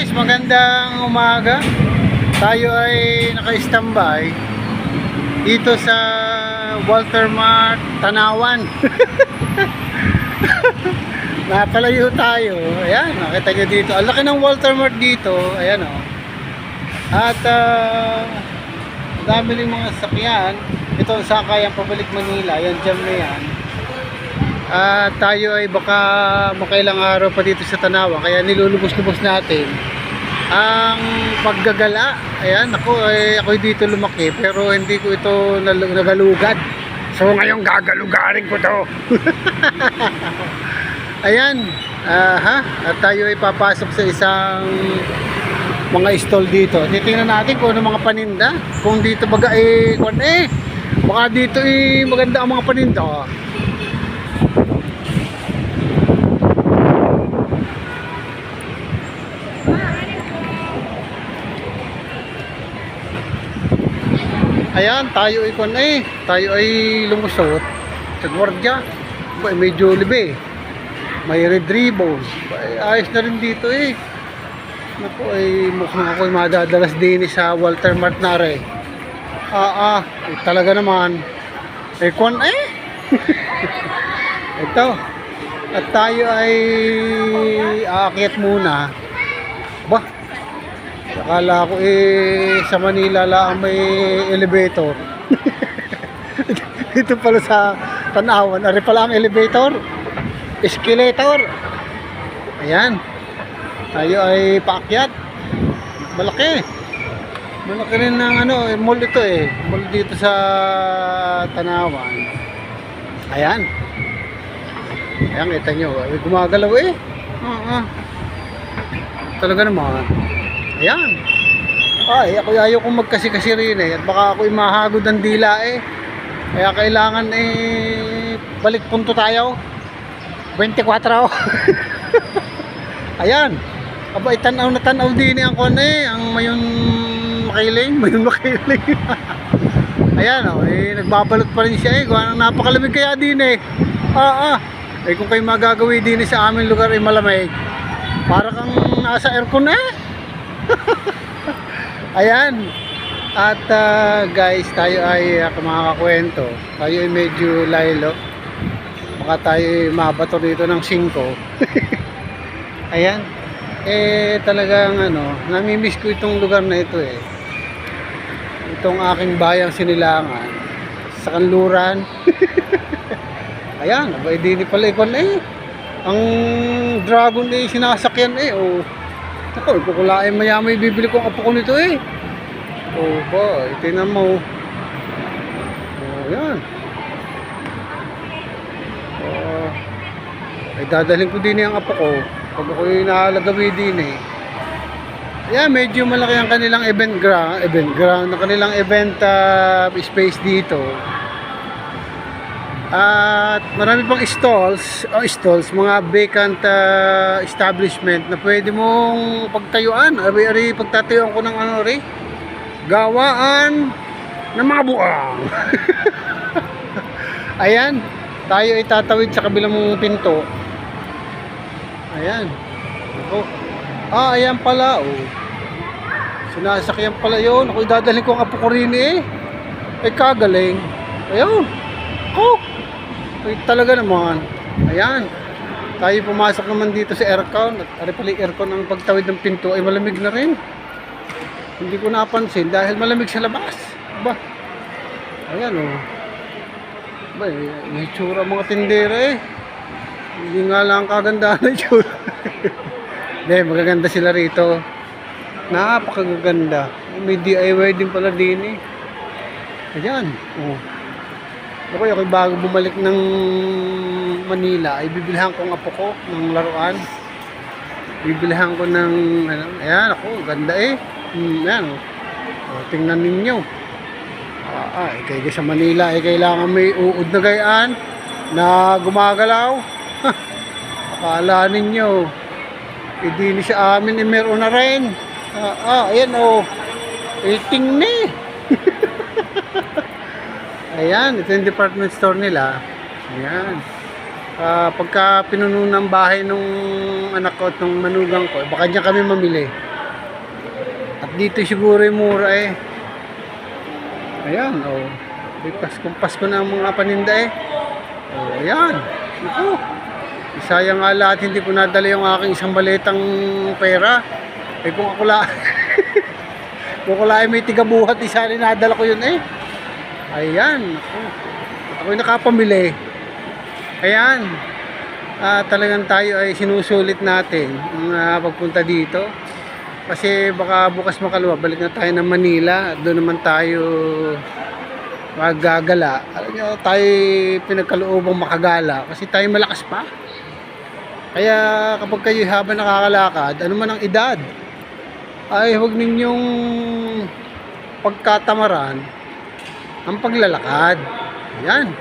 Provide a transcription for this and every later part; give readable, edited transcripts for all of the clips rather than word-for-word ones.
guys, magandang umaga. Tayo ay naka-standby dito sa Walter Mart, Tanawan. Napalayo tayo. Ayan, nakita nyo dito. Ang laki ng Walter Mart dito. Ayan o. At dami ng mga sasakyan. Ito ang sakay ang pabalik Manila. Yan, jam na yan. At tayo ay baka makailang araw pa dito sa Tanawan. Kaya nilulubos-lubos natin ang paggagala. Ayan, ako'y dito lumaki. Pero hindi ko ito nagalugad. So ngayon gagalugarin ko to. Ayan, at tayo ay papasok sa isang mga stall dito. Titingnan natin kung ano mga paninda. Kung dito baga baka dito maganda ang mga paninda. Ayan, tayo ay lumusot sa gwardiya. Medyo libe. May red ribbon. Ayos na rin dito Naku, mukhang ako'y madadalas din sa Walter Mart na rin. Talaga naman. Ito. At tayo ay aakyat muna. Akala ko sa Manila lang may elevator. Dito pala sa Tanawan, ari pala ang elevator. Escalator. Ayan. Tayo ay paakyat. Malaki. Malaki rin ng mall ito Mall dito sa Tanawan. Ayan. Ayan, kita nyo. Gumagalaw Talaga naman. Ayan. Ako ayaw kong magkasi-kasi rin at baka ako'y mahagod ng dila Kaya kailangan balik punto tayo. 24. Ayan. Tanaw na tanaw din ang ang mayon makiling. Ayan nagbabalot pa rin siya napakalamig kaya din kung kayo magagawin din sa aming lugar malamig. Para kang nasa aircon Ayan. At guys, tayo ay makakakwento. Tayo ay medyo laylo. Baka tayo ay mabato dito ng 5. Ayan. Talagang namimiss ko itong lugar na ito Itong aking bayang Sinilangan sa Kanluran. Ayan, di pala ang dragon sinasakyan Ako, kukulain maya-may bibili ko ang apo ko nito tingnan mo. Yan. Dadalhin ko din ang apo ko pag ako'y naalagawi din Ayan, medyo malaki ang kanilang event ground, ang kanilang event space dito. At marami pang stalls, mga vacant establishment na pwede mong pagtayuan. Pagtatayuan ko ng gawaan ng mga buang. Ayan, tayo ay tatawid sa kabilang pinto. Ayan. Ayan pala sinasakyan pala yun. Ako idadalhin ko ang apo ko rin kagaling. Ayun. Talaga naman. Ayan. Tayo pumasok naman dito sa aircon. At pala aircon ang pagtawid ng pinto ay malamig na rin. Hindi ko napansin dahil malamig sa labas. Ayan may tsura mga tindera Hindi nga lang kagandahan na tsura. Magaganda sila rito. Napakaganda. May DIY din pala din Ayan. Ako'y bago bumalik ng Manila ay bibilihan ko ang apo ko ng laruan. Bibilihan ko ng ayan ganda ayan tingnan ninyo. Kaya sa Manila kailangan may uod na gayaan na gumagalaw. Akala ninyo hindi sa amin meron na rin. Ayan tingnan Ayan, ito yung department store nila. Ayan. Pagka pinuno ng bahay nung anak ko at nung manugang ko, baka niya kami mamili. dito siguro yung mura eh. Ayan, oh. Pasko na ang mga paninda eh. Oh, ayan. Ito. Sayang nga lahat, hindi ko nadala yung aking isang maletang pera. Eh kung ako lang, kung ako lang may tigabuhat, isa rin nadala ko yun eh. Ayan. Ako'y nakapamili. Ayan. Talagang tayo ay sinusulit natin ang pagpunta dito. Kasi baka bukas makalawa, balik na tayo ng Manila. Doon naman tayo magagala. Alam nyo, tayo pinagkaloobang makagala. Kasi tayo malakas pa. Kaya kapag kayo habang nakakalakad, ano man ang edad, ay huwag ninyong pagkatamaran ang paglalakad. Yan.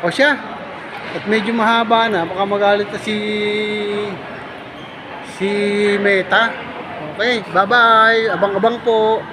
O siya. At medyo mahaba na. Baka magalit na si Meta. Okay. Bye-bye. Abang-abang po.